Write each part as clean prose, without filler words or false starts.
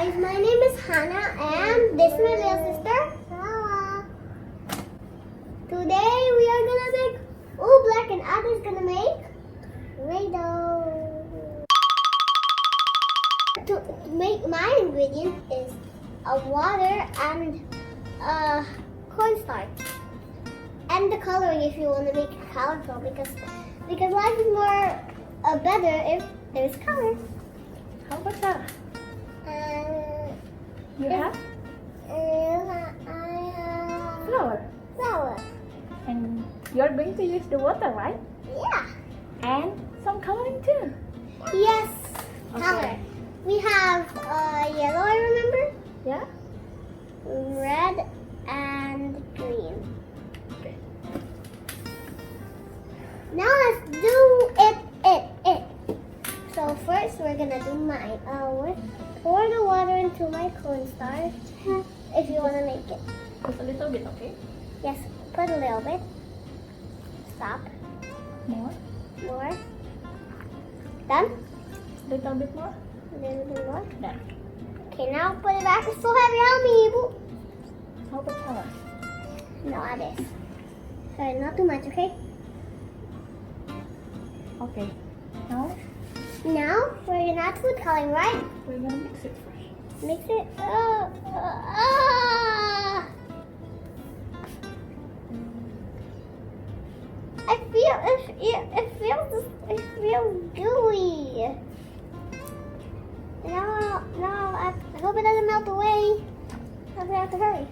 guys, my name is Hannah and this is my little sister, Sarah. Today we are gonna make Oobleck and Adam's gonna make play-dough. To make my ingredient is water and cornstarch. And the coloring if you want to make it colorful because life is more better if there's color. How about that? You have I have flour. And you're going to use the water, right? Yeah. And some coloring too. Yes. Okay. Color. We have yellow, I remember. Yeah? Red and green. Okay. Now let's do it. So first we're gonna do mine. Pour the water into my cornstarch if you wanna make it. Just a little bit, okay? Yes, put a little bit. Stop. More? More. Done? Little bit more? A little bit more. Done. Okay, now put it back. It's so heavy. Help me, Ibu. How about color? No, this. Sorry, not too much, okay? Okay. Now Now we're gonna add food coloring, right? we're gonna mix it first. Mix it. It feels gooey. Now I hope it doesn't melt away. I have to hurry.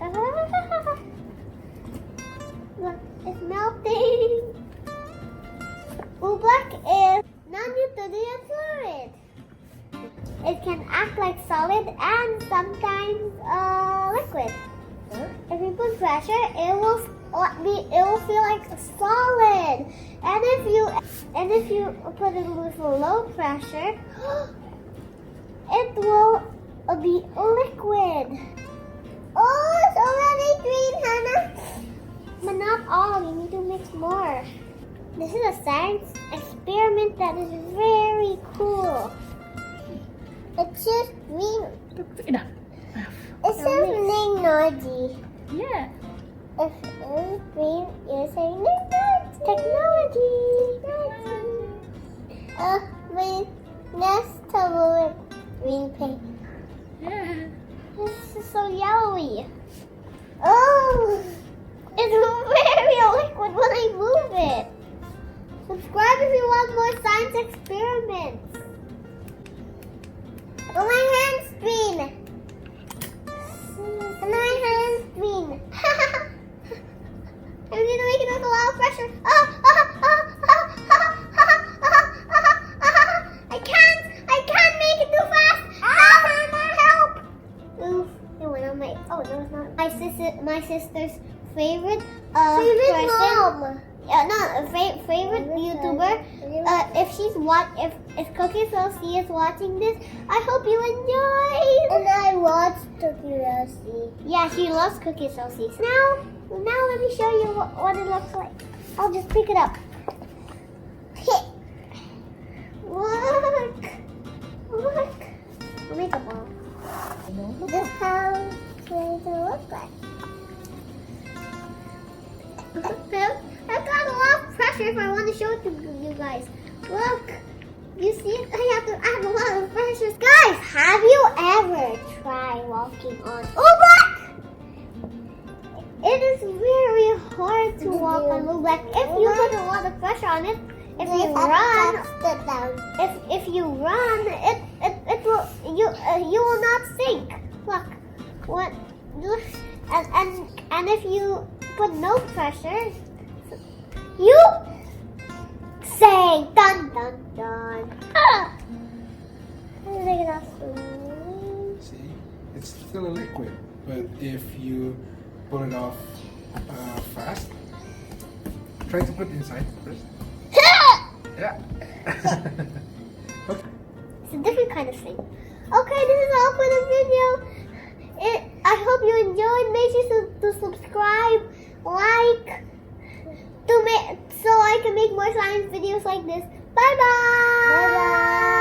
Look, it's melting. Oobleck is non-newtonian fluid. It can act like solid and sometimes liquid. If you put pressure, it will feel like solid. And if you put it with low pressure, it will be liquid. Oh, it's already green, Hannah. But not all. You need to mix more. This is a science experiment that is very cool. It's just green. Enough. It's just technology. Yeah. If it's green, you're saying technology. Let's cover with green paint. Yeah. This is so yellowy. Oh, it's very liquid when I move it. Subscribe if you want more science experiments. Oh, my hand's green. And my hand's green. I'm gonna make it with a lot of pressure. I can't make it too fast. Help! Oof, it went on my. Oh, no, it's not. My sister's favorite person. Mom. Favorite YouTuber. If Cookie Sophie is watching this, I hope you enjoy. And I watch Cookie Sophie. Yeah, she loves Cookie Sophie. Now let me show you what it looks like. I'll just pick it up. Look. I'll make a ball. This is how Play-Doh looks like. I've got a lot of pressure if I want to show it to you guys. Look, you see it? I have to add a lot of pressure. Guys, have you ever tried walking on Oobleck? It is very hard to walk on Oobleck if you put a lot of pressure on it. If you run, it will you will not sink. Look, and if you put no pressure, you say dun dun dun. See, it's still a liquid, but if you pull it off fast, try to put it inside first. Yeah. Okay. It's a different kind of thing. Okay, this is all for the video. I hope you enjoyed. Make sure to subscribe, like, so I can make more science videos like this. Bye bye. Bye bye.